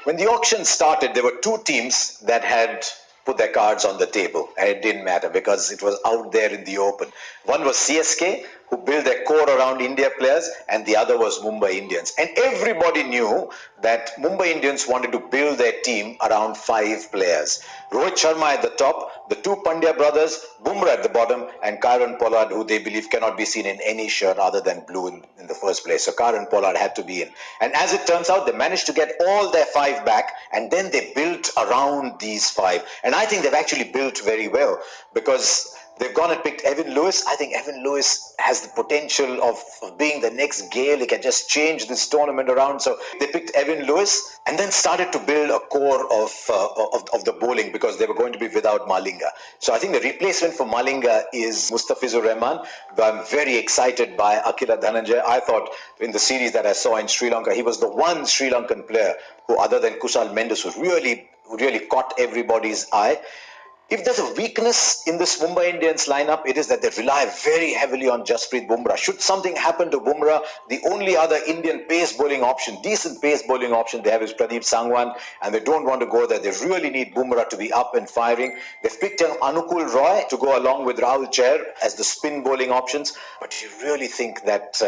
When the auction started, there were two teams that had put their cards on the table, and it didn't matter because it was out there in the open. One was CSK, who built their core around India players, and the other was Mumbai Indians. And everybody knew that Mumbai Indians wanted to build their team around 5 players. Rohit Sharma at the top, the two Pandya brothers, Bumrah at the bottom, and Kieron Pollard, who they believe cannot be seen in any shirt other than blue in the first place. So Kieron Pollard had to be in. And as it turns out, they managed to get all their 5 back, and then they built around these 5. And I think they've actually built very well because they've gone and picked Evan Lewis. I think Evan Lewis has the potential of being the next Gale. He can just change this tournament around. So they picked Evan Lewis and then started to build a core of the bowling because they were going to be without Malinga. So I think the replacement for Malinga is Mustafizur Rahman. But I'm very excited by Akila Dhananjaya. I thought in the series that I saw in Sri Lanka, he was the one Sri Lankan player who, other than Kusal Mendes, who really caught everybody's eye. If there's a weakness in this Mumbai Indians lineup, it is that they rely very heavily on Jasprit Bumrah. Should something happen to Bumrah, the only other Indian pace bowling option, decent pace bowling option they have is Pradeep Sangwan, and they don't want to go there. They really need Bumrah to be up and firing. They've picked Anukul Roy to go along with Rahul Chahar as the spin bowling options, but you really think that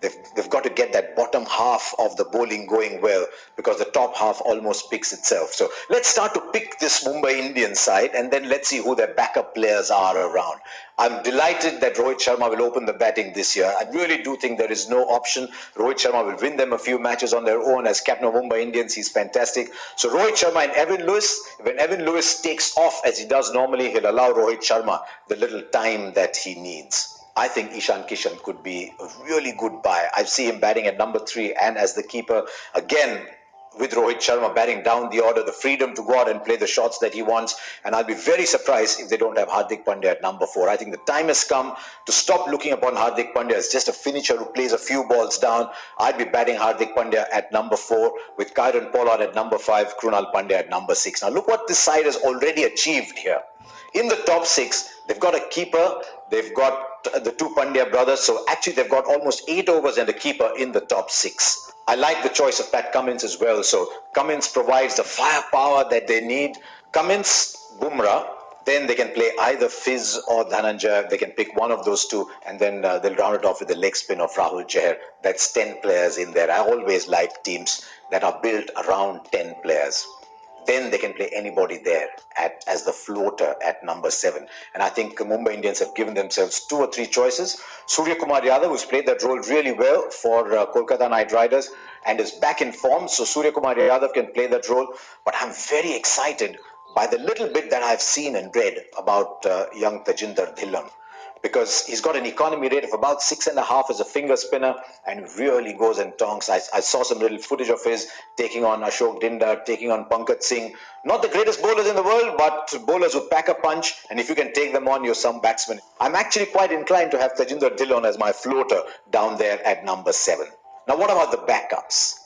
they've got to get that bottom half of the bowling going well because the top half almost picks itself. So let's start to pick this Mumbai Indians side, and then let's see who their backup players are around. I'm delighted that Rohit Sharma will open the batting this year. I really do think there is no option. Rohit Sharma will win them a few matches on their own as captain of Mumbai Indians. He's fantastic. So Rohit Sharma and Evan Lewis, when Evan Lewis takes off as he does normally, he'll allow Rohit Sharma the little time that he needs. I think Ishan Kishan could be a really good buy. I see him batting at number 3 and as the keeper. Again, with Rohit Sharma batting down the order, the freedom to go out and play the shots that he wants. And I'll be very surprised if they don't have Hardik Pandya at number 4. I think the time has come to stop looking upon Hardik Pandya as just a finisher who plays a few balls down. I'd be batting Hardik Pandya at number 4 with Kieron Pollard at number 5, Krunal Pandya at number 6. Now look what this side has already achieved here. In the top 6, they've got a keeper, they've got the two Pandya brothers, so actually they've got almost 8 overs and a keeper in the top 6. I like the choice of Pat Cummins as well, so Cummins provides the firepower that they need. Cummins, Bumrah, then they can play either Fizz or Dhananjaya. They can pick one of those two, and then they'll round it off with the leg spin of Rahul Chahar. That's 10 players in there. I always like teams that are built around 10 players. Then they can play anybody there as the floater at number 7. And I think Mumbai Indians have given themselves 2 or 3 choices. Surya Kumar Yadav, who's played that role really well for Kolkata Knight Riders and is back in form. So Surya Kumar Yadav can play that role. But I'm very excited by the little bit that I've seen and read about young Tajinder Dhillon, because he's got an economy rate of about 6.5 as a finger spinner and really goes and tonks. I saw some little footage of his taking on Ashok Dindar, taking on Pankaj Singh. Not the greatest bowlers in the world, but bowlers who pack a punch, and if you can take them on, you're some batsman. I'm actually quite inclined to have Tajinder Dhillon as my floater down there at number 7. Now what about the backups?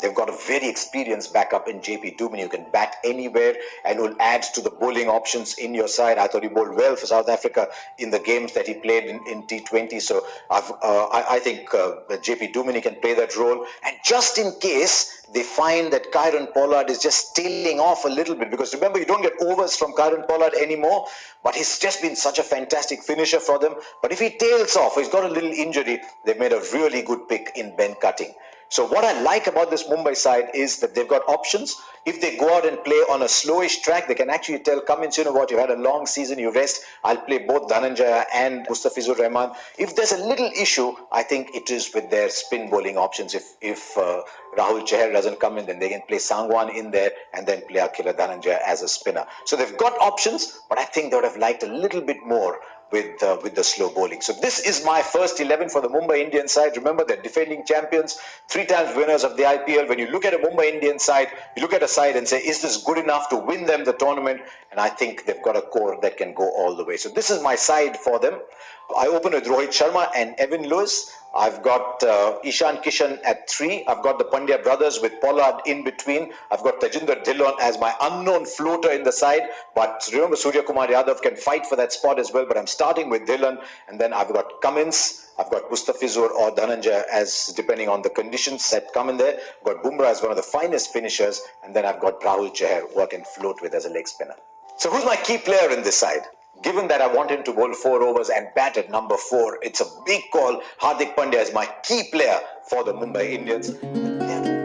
They've got a very experienced backup in JP Duminy who can bat anywhere and will add to the bowling options in your side. I thought he bowled well for South Africa in the games that he played in T20. So I think JP Duminy can play that role. And just in case they find that Kieron Pollard is just tailing off a little bit, because remember, you don't get overs from Kieron Pollard anymore, but he's just been such a fantastic finisher for them. But if he tails off, he's got a little injury, they've made a really good pick in Ben Cutting. So what I like about this Mumbai side is that they've got options. If they go out and play on a slowish track, they can actually tell Cummins, you know what, you've had a long season, you rest, I'll play both Dhananjaya and Mustafizur Rahman. If there's a little issue, I think it is with their spin bowling options. If Rahul Chahar doesn't come in, then they can play Sangwan in there and then play Akila Dhananjaya as a spinner. So they've got options, but I think they would have liked a little bit more with the slow bowling. So this is my first 11 for the Mumbai Indians side. Remember, they're defending champions, 3 times winners of the IPL. When you look at a Mumbai Indians side, you look at a side and say, is this good enough to win them the tournament? And I think they've got a core that can go all the way. So this is my side for them. I open with Rohit Sharma and Evan Lewis. I've got Ishan Kishan at 3. I've got the Pandya brothers with Pollard in between. I've got Tajinder Dhillon as my unknown floater in the side. But remember, Surya Kumar Yadav can fight for that spot as well. But I'm starting with Dhillon. And then I've got Cummins. I've got Mustafizur or Dhananjay as depending on the conditions that come in there. I've got Bumrah as one of the finest finishers. And then I've got Rahul Chahar, who I can float with as a leg spinner. So who's my key player in this side? Given that I want him to bowl 4 overs and bat at number 4, it's a big call. Hardik Pandya is my key player for the Mumbai Indians.